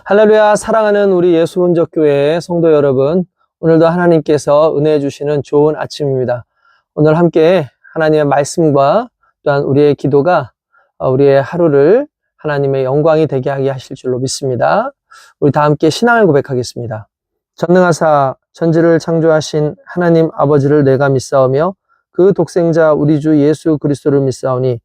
할렐루야. 사랑하는 우리 예수훈적교회 성도 여러분, 오늘도 하나님께서 은혜 주시는 좋은 아침입니다. 오늘 함께 하나님의 말씀과 또한 우리의 기도가 우리의 하루를 하나님의 영광이 되게 하게 하실 줄로 믿습니다. 우리 다 함께 신앙을 고백하겠습니다. 전능하사 천지를 창조하신 하나님 아버지를 내가 믿사오며 그 독생자 우리 주 예수 그리스도를 믿사오니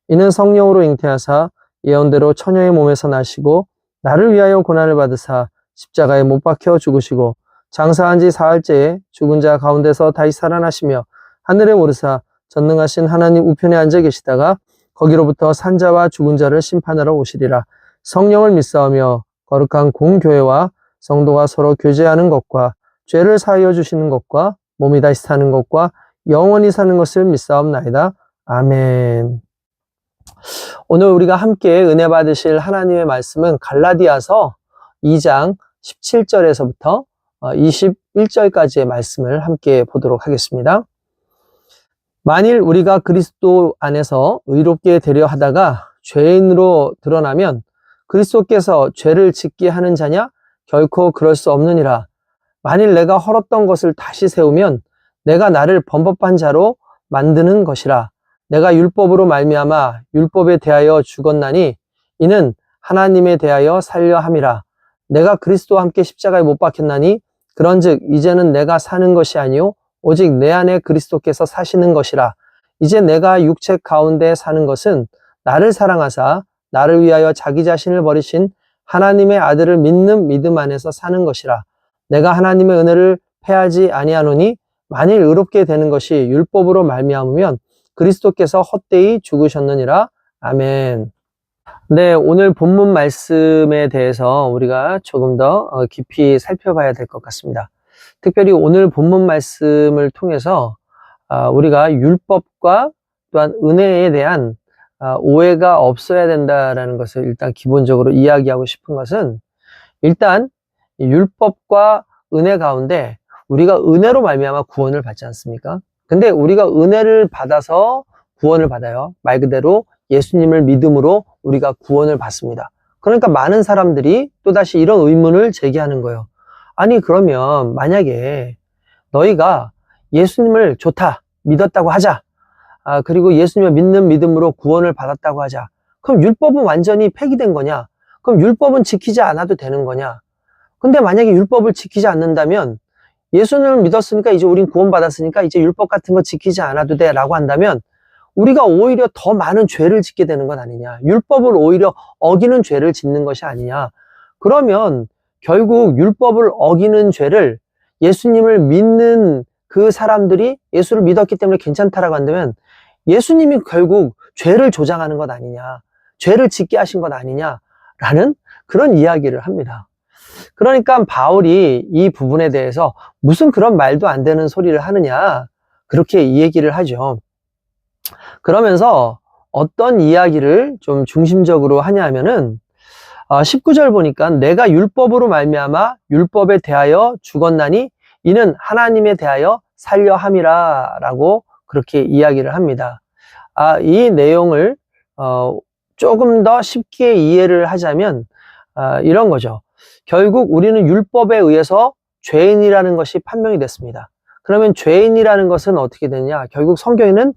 이는 성령으로 잉태하사 예언대로 처녀의 몸에서 나시고 나를 위하여 고난을 받으사 십자가에 못 박혀 죽으시고 장사한 지 사흘째에 죽은 자 가운데서 다시 살아나시며 하늘에 오르사 전능하신 하나님 우편에 앉아 계시다가 거기로부터 산자와 죽은 자를 심판하러 오시리라. 성령을 믿사오며 거룩한 공교회와 성도가 서로 교제하는 것과 죄를 사하여 주시는 것과 몸이 다시 사는 것과 영원히 사는 것을 믿사옵나이다. 아멘. 오늘 우리가 함께 은혜 받으실 하나님의 말씀은 갈라디아서 2장 17절에서부터 21절까지의 말씀을 함께 보도록 하겠습니다. 만일 우리가 그리스도 안에서 의롭게 되려 하다가 죄인으로 드러나면 그리스도께서 죄를 짓게 하는 자냐? 결코 그럴 수 없느니라. 만일 내가 헐었던 것을 다시 세우면 내가 나를 범법한 자로 만드는 것이라. 내가 율법으로 말미암아 율법에 대하여 죽었나니 이는 하나님에 대하여 살려 함이라. 내가 그리스도와 함께 십자가에 못 박혔나니 그런즉 이제는 내가 사는 것이 아니요 오직 내 안에 그리스도께서 사시는 것이라. 이제 내가 육체 가운데 사는 것은 나를 사랑하사 나를 위하여 자기 자신을 버리신 하나님의 아들을 믿는 믿음 안에서 사는 것이라. 내가 하나님의 은혜를 패하지 아니하노니 만일 의롭게 되는 것이 율법으로 말미암으면 그리스도께서 헛되이 죽으셨느니라. 아멘. 네, 오늘 본문 말씀에 대해서 우리가 조금 더 깊이 살펴봐야 될 것 같습니다. 특별히 오늘 본문 말씀을 통해서 우리가 율법과 또한 은혜에 대한 오해가 없어야 된다라는 것을 일단 기본적으로 이야기하고 싶은 것은, 일단 율법과 은혜 가운데 우리가 은혜로 말미암아 구원을 받지 않습니까? 근데 우리가 은혜를 받아서 구원을 받아요. 말 그대로 예수님을 믿음으로 우리가 구원을 받습니다. 그러니까 많은 사람들이 또다시 이런 의문을 제기하는 거예요. 아니, 그러면 만약에 너희가 예수님을 좋다, 믿었다고 하자. 그리고 예수님을 믿는 믿음으로 구원을 받았다고 하자. 그럼 율법은 완전히 폐기된 거냐? 그럼 율법은 지키지 않아도 되는 거냐? 근데 만약에 율법을 지키지 않는다면, 예수님을 믿었으니까 이제 우린 구원받았으니까 이제 율법 같은 거 지키지 않아도 돼 라고 한다면 우리가 오히려 더 많은 죄를 짓게 되는 건 아니냐. 율법을 오히려 어기는 죄를 짓는 것이 아니냐. 그러면 결국 율법을 어기는 죄를 예수님을 믿는 그 사람들이 예수를 믿었기 때문에 괜찮다라고 한다면 예수님이 결국 죄를 조장하는 것 아니냐. 죄를 짓게 하신 것 아니냐라는 그런 이야기를 합니다. 그러니까 바울이 이 부분에 대해서 무슨 그런 말도 안 되는 소리를 하느냐, 그렇게 이 얘기를 하죠. 그러면서 어떤 이야기를 좀 중심적으로 하냐 하면은 19절 보니까 내가 율법으로 말미암아 율법에 대하여 죽었나니 이는 하나님에 대하여 살려 함이라 라고 그렇게 이야기를 합니다. 이 내용을 조금 더 쉽게 이해를 하자면 이런 거죠. 결국 우리는 율법에 의해서 죄인이라는 것이 판명이 됐습니다. 그러면 죄인이라는 것은 어떻게 되느냐? 결국 성경에는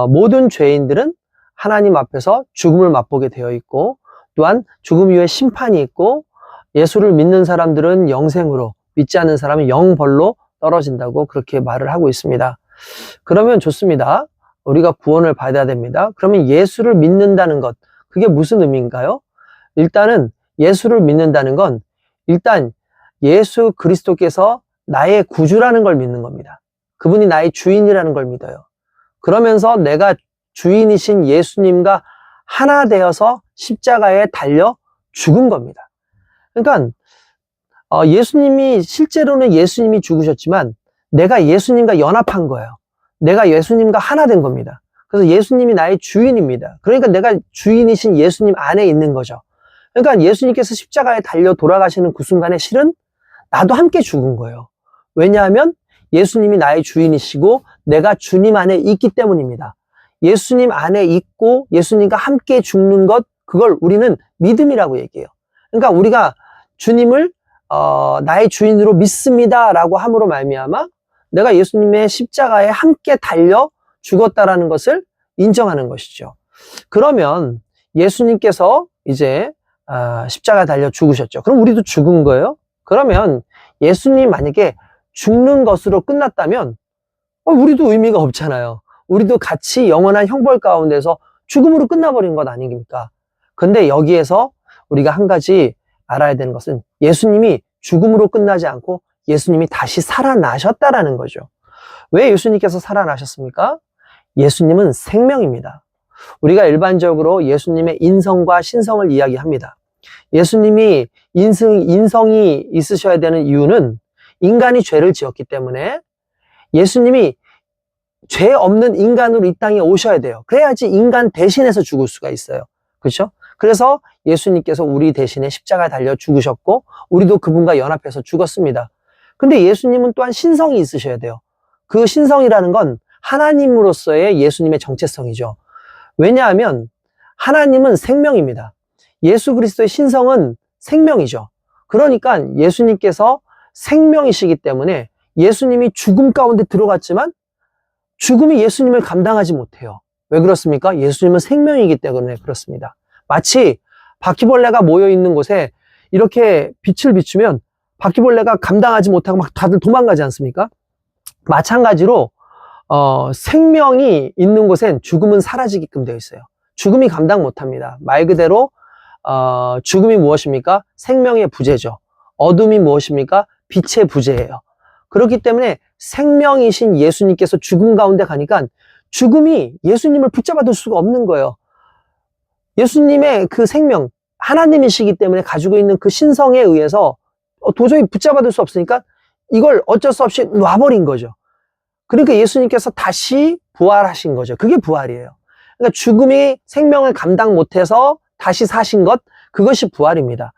모든 죄인들은 하나님 앞에서 죽음을 맛보게 되어 있고, 또한 죽음 이후에 심판이 있고, 예수를 믿는 사람들은 영생으로, 믿지 않는 사람은 영벌로 떨어진다고 그렇게 말을 하고 있습니다. 그러면 좋습니다. 우리가 구원을 받아야 됩니다. 그러면 예수를 믿는다는 것, 그게 무슨 의미인가요? 일단은 예수를 믿는다는 건 일단 예수 그리스도께서 나의 구주라는 걸 믿는 겁니다. 그분이 나의 주인이라는 걸 믿어요. 그러면서 내가 주인이신 예수님과 하나 되어서 십자가에 달려 죽은 겁니다. 그러니까 예수님이, 실제로는 예수님이 죽으셨지만 내가 예수님과 연합한 거예요. 내가 예수님과 하나 된 겁니다. 그래서 예수님이 나의 주인입니다. 그러니까 내가 주인이신 예수님 안에 있는 거죠. 그러니까 예수님께서 십자가에 달려 돌아가시는 그 순간에 실은 나도 함께 죽은 거예요. 왜냐하면 예수님이 나의 주인이시고 내가 주님 안에 있기 때문입니다. 예수님 안에 있고 예수님과 함께 죽는 것, 그걸 우리는 믿음이라고 얘기해요. 그러니까 우리가 주님을 나의 주인으로 믿습니다라고 함으로 말미암아 내가 예수님의 십자가에 함께 달려 죽었다라는 것을 인정하는 것이죠. 그러면 예수님께서 이제 십자가에 달려 죽으셨죠. 그럼 우리도 죽은 거예요? 그러면 예수님 만약에 죽는 것으로 끝났다면 우리도 의미가 없잖아요. 우리도 같이 영원한 형벌 가운데서 죽음으로 끝나버린 것 아닙니까? 근데 여기에서 우리가 한 가지 알아야 되는 것은 예수님이 죽음으로 끝나지 않고 예수님이 다시 살아나셨다라는 거죠. 왜 예수님께서 살아나셨습니까? 예수님은 생명입니다. 우리가 일반적으로 예수님의 인성과 신성을 이야기합니다. 예수님이 인성이 있으셔야 되는 이유는 인간이 죄를 지었기 때문에 예수님이 죄 없는 인간으로 이 땅에 오셔야 돼요. 그래야지 인간 대신해서 죽을 수가 있어요. 그렇죠? 그래서 예수님께서 우리 대신에 십자가에 달려 죽으셨고 우리도 그분과 연합해서 죽었습니다. 근데 예수님은 또한 신성이 있으셔야 돼요. 그 신성이라는 건 하나님으로서의 예수님의 정체성이죠. 왜냐하면 하나님은 생명입니다. 예수 그리스도의 신성은 생명이죠. 그러니까 예수님께서 생명이시기 때문에 예수님이 죽음 가운데 들어갔지만 죽음이 예수님을 감당하지 못해요. 왜 그렇습니까? 예수님은 생명이기 때문에 그렇습니다. 마치 바퀴벌레가 모여있는 곳에 이렇게 빛을 비추면 바퀴벌레가 감당하지 못하고 막 다들 도망가지 않습니까? 마찬가지로 생명이 있는 곳엔 죽음은 사라지게끔 되어 있어요. 죽음이 감당 못합니다. 말 그대로 죽음이 무엇입니까? 생명의 부재죠. 어둠이 무엇입니까? 빛의 부재예요. 그렇기 때문에 생명이신 예수님께서 죽음 가운데 가니까 죽음이 예수님을 붙잡아둘 수가 없는 거예요. 예수님의 그 생명, 하나님이시기 때문에 가지고 있는 그 신성에 의해서 도저히 붙잡아둘 수 없으니까 이걸 어쩔 수 없이 놔버린 거죠. 그러니까 예수님께서 다시 부활하신 거죠. 그게 부활이에요. 그러니까 죽음이 생명을 감당 못해서 다시 사신 것, 그것이 부활입니다.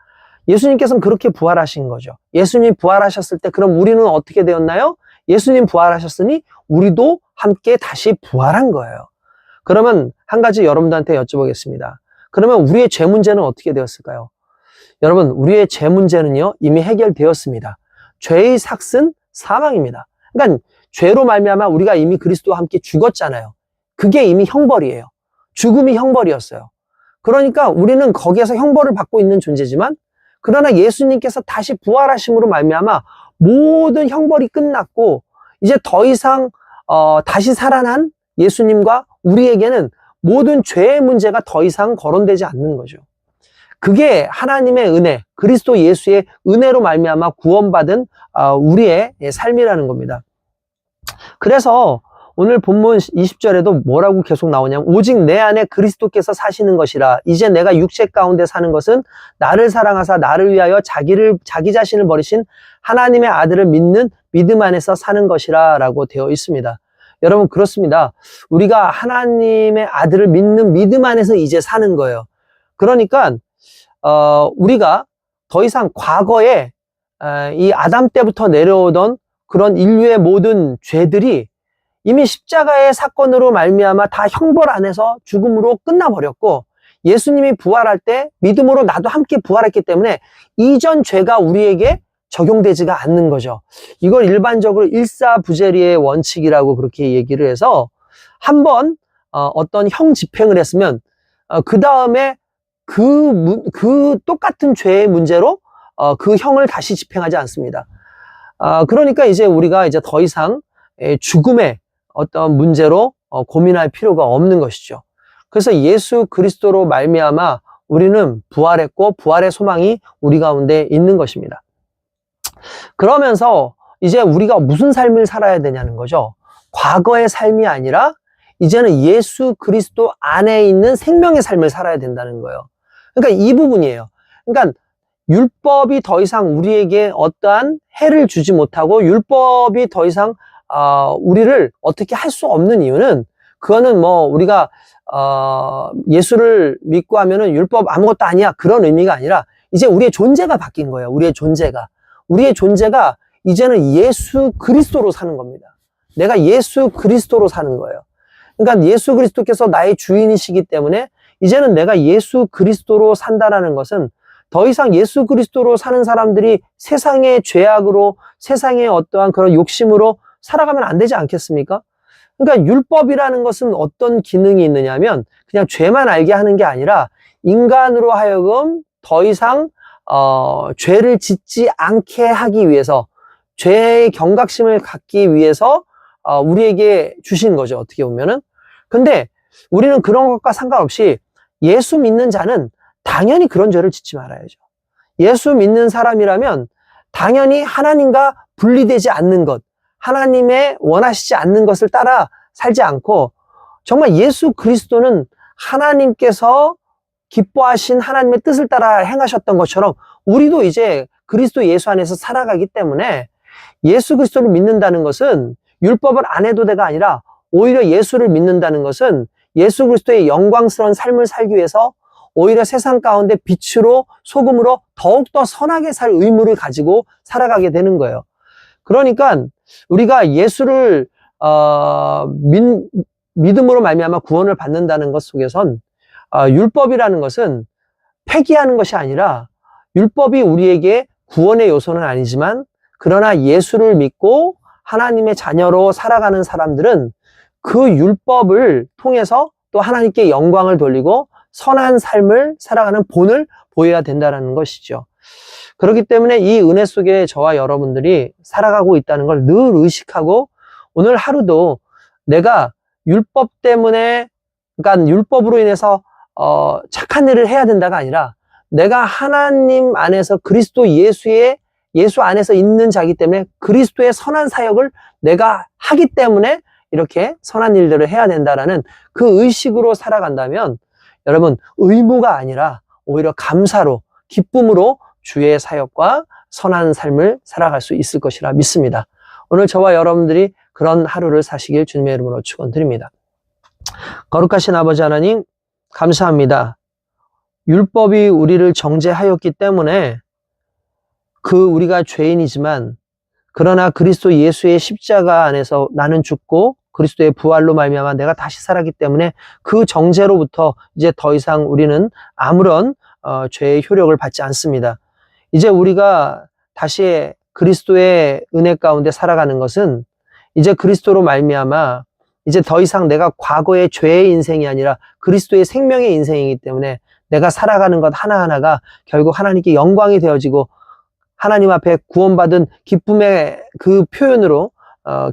예수님께서는 그렇게 부활하신 거죠. 예수님이 부활하셨을 때 그럼 우리는 어떻게 되었나요? 예수님 부활하셨으니 우리도 함께 다시 부활한 거예요. 그러면 한 가지 여러분들한테 여쭤보겠습니다. 그러면 우리의 죄 문제는 어떻게 되었을까요? 여러분, 우리의 죄 문제는요, 이미 해결되었습니다. 죄의 삭은 사망입니다. 그러니까 죄로 말미암아 우리가 이미 그리스도와 함께 죽었잖아요. 그게 이미 형벌이에요. 죽음이 형벌이었어요. 그러니까 우리는 거기에서 형벌을 받고 있는 존재지만 그러나 예수님께서 다시 부활하심으로 말미암아 모든 형벌이 끝났고 이제 더 이상 다시 살아난 예수님과 우리에게는 모든 죄의 문제가 더 이상 거론되지 않는 거죠. 그게 하나님의 은혜, 그리스도 예수의 은혜로 말미암아 구원받은 우리의 삶이라는 겁니다. 그래서 오늘 본문 20절에도 뭐라고 계속 나오냐면 오직 내 안에 그리스도께서 사시는 것이라 이제 내가 육체 가운데 사는 것은 나를 사랑하사 나를 위하여 자기 자신을 버리신 하나님의 아들을 믿는 믿음 안에서 사는 것이라 라고 되어 있습니다. 여러분 그렇습니다. 우리가 하나님의 아들을 믿는 믿음 안에서 이제 사는 거예요. 그러니까 우리가 더 이상 과거에 이 아담 때부터 내려오던 그런 인류의 모든 죄들이 이미 십자가의 사건으로 말미암아 다 형벌 안에서 죽음으로 끝나버렸고 예수님이 부활할 때 믿음으로 나도 함께 부활했기 때문에 이전 죄가 우리에게 적용되지가 않는 거죠. 이걸 일반적으로 일사부재리의 원칙이라고 그렇게 얘기를 해서 한번 어떤 형 집행을 했으면 그 다음에 그 똑같은 죄의 문제로 그 형을 다시 집행하지 않습니다. 그러니까 이제 우리가 이제 더 이상 죽음의 어떤 문제로 고민할 필요가 없는 것이죠. 그래서 예수 그리스도로 말미암아 우리는 부활했고 부활의 소망이 우리 가운데 있는 것입니다. 그러면서 이제 우리가 무슨 삶을 살아야 되냐는 거죠. 과거의 삶이 아니라 이제는 예수 그리스도 안에 있는 생명의 삶을 살아야 된다는 거예요. 그러니까 이 부분이에요. 그러니까 율법이 더 이상 우리에게 어떠한 해를 주지 못하고 율법이 더 이상 우리를 어떻게 할 수 없는 이유는 그거는 뭐 우리가 예수를 믿고 하면은 율법 아무것도 아니야 그런 의미가 아니라 이제 우리의 존재가 바뀐 거예요. 우리의 존재가 이제는 예수 그리스도로 사는 겁니다. 내가 예수 그리스도로 사는 거예요. 그러니까 예수 그리스도께서 나의 주인이시기 때문에 이제는 내가 예수 그리스도로 산다라는 것은 더 이상 예수 그리스도로 사는 사람들이 세상의 죄악으로, 세상의 어떠한 그런 욕심으로 살아가면 안 되지 않겠습니까? 그러니까 율법이라는 것은 어떤 기능이 있느냐면 그냥 죄만 알게 하는 게 아니라 인간으로 하여금 더 이상 죄를 짓지 않게 하기 위해서, 죄의 경각심을 갖기 위해서 우리에게 주신 거죠, 어떻게 보면은. 근데 우리는 그런 것과 상관없이 예수 믿는 자는 당연히 그런 죄를 짓지 말아야죠. 예수 믿는 사람이라면 당연히 하나님과 분리되지 않는 것, 하나님의 원하시지 않는 것을 따라 살지 않고, 정말 예수 그리스도는 하나님께서 기뻐하신 하나님의 뜻을 따라 행하셨던 것처럼 우리도 이제 그리스도 예수 안에서 살아가기 때문에, 예수 그리스도를 믿는다는 것은 율법을 안 해도 돼가 아니라 오히려 예수를 믿는다는 것은 예수 그리스도의 영광스러운 삶을 살기 위해서 오히려 세상 가운데 빛으로, 소금으로 더욱더 선하게 살 의무를 가지고 살아가게 되는 거예요. 그러니까 우리가 예수를 믿음으로 말미암아 구원을 받는다는 것 속에선 율법이라는 것은 폐기하는 것이 아니라, 율법이 우리에게 구원의 요소는 아니지만 그러나 예수를 믿고 하나님의 자녀로 살아가는 사람들은 그 율법을 통해서 또 하나님께 영광을 돌리고 선한 삶을 살아가는 본을 보여야 된다는 것이죠. 그렇기 때문에 이 은혜 속에 저와 여러분들이 살아가고 있다는 걸 늘 의식하고, 오늘 하루도 내가 율법 때문에, 그러니까 율법으로 인해서 착한 일을 해야 된다가 아니라, 내가 하나님 안에서 예수 안에서 있는 자기 때문에 그리스도의 선한 사역을 내가 하기 때문에 이렇게 선한 일들을 해야 된다라는 그 의식으로 살아간다면, 여러분, 의무가 아니라 오히려 감사로, 기쁨으로 주의 사역과 선한 삶을 살아갈 수 있을 것이라 믿습니다. 오늘 저와 여러분들이 그런 하루를 사시길 주님의 이름으로 축원드립니다. 거룩하신 아버지 하나님, 감사합니다. 율법이 우리를 정죄하였기 때문에 우리가 죄인이지만, 그러나 그리스도 예수의 십자가 안에서 나는 죽고 그리스도의 부활로 말미암아 내가 다시 살았기 때문에 그 정죄로부터 이제 더 이상 우리는 아무런 죄의 효력을 받지 않습니다. 이제 우리가 다시 그리스도의 은혜 가운데 살아가는 것은 이제 그리스도로 말미암아 이제 더 이상 내가 과거의 죄의 인생이 아니라 그리스도의 생명의 인생이기 때문에 내가 살아가는 것 하나하나가 결국 하나님께 영광이 되어지고 하나님 앞에 구원받은 기쁨의 그 표현으로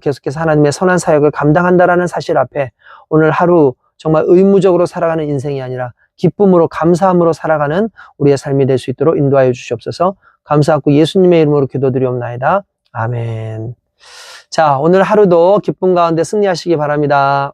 계속해서 하나님의 선한 사역을 감당한다라는 사실 앞에 오늘 하루 정말 의무적으로 살아가는 인생이 아니라 기쁨으로, 감사함으로 살아가는 우리의 삶이 될 수 있도록 인도하여 주시옵소서. 감사하고 예수님의 이름으로 기도드리옵나이다. 아멘. 자, 오늘 하루도 기쁨 가운데 승리하시기 바랍니다.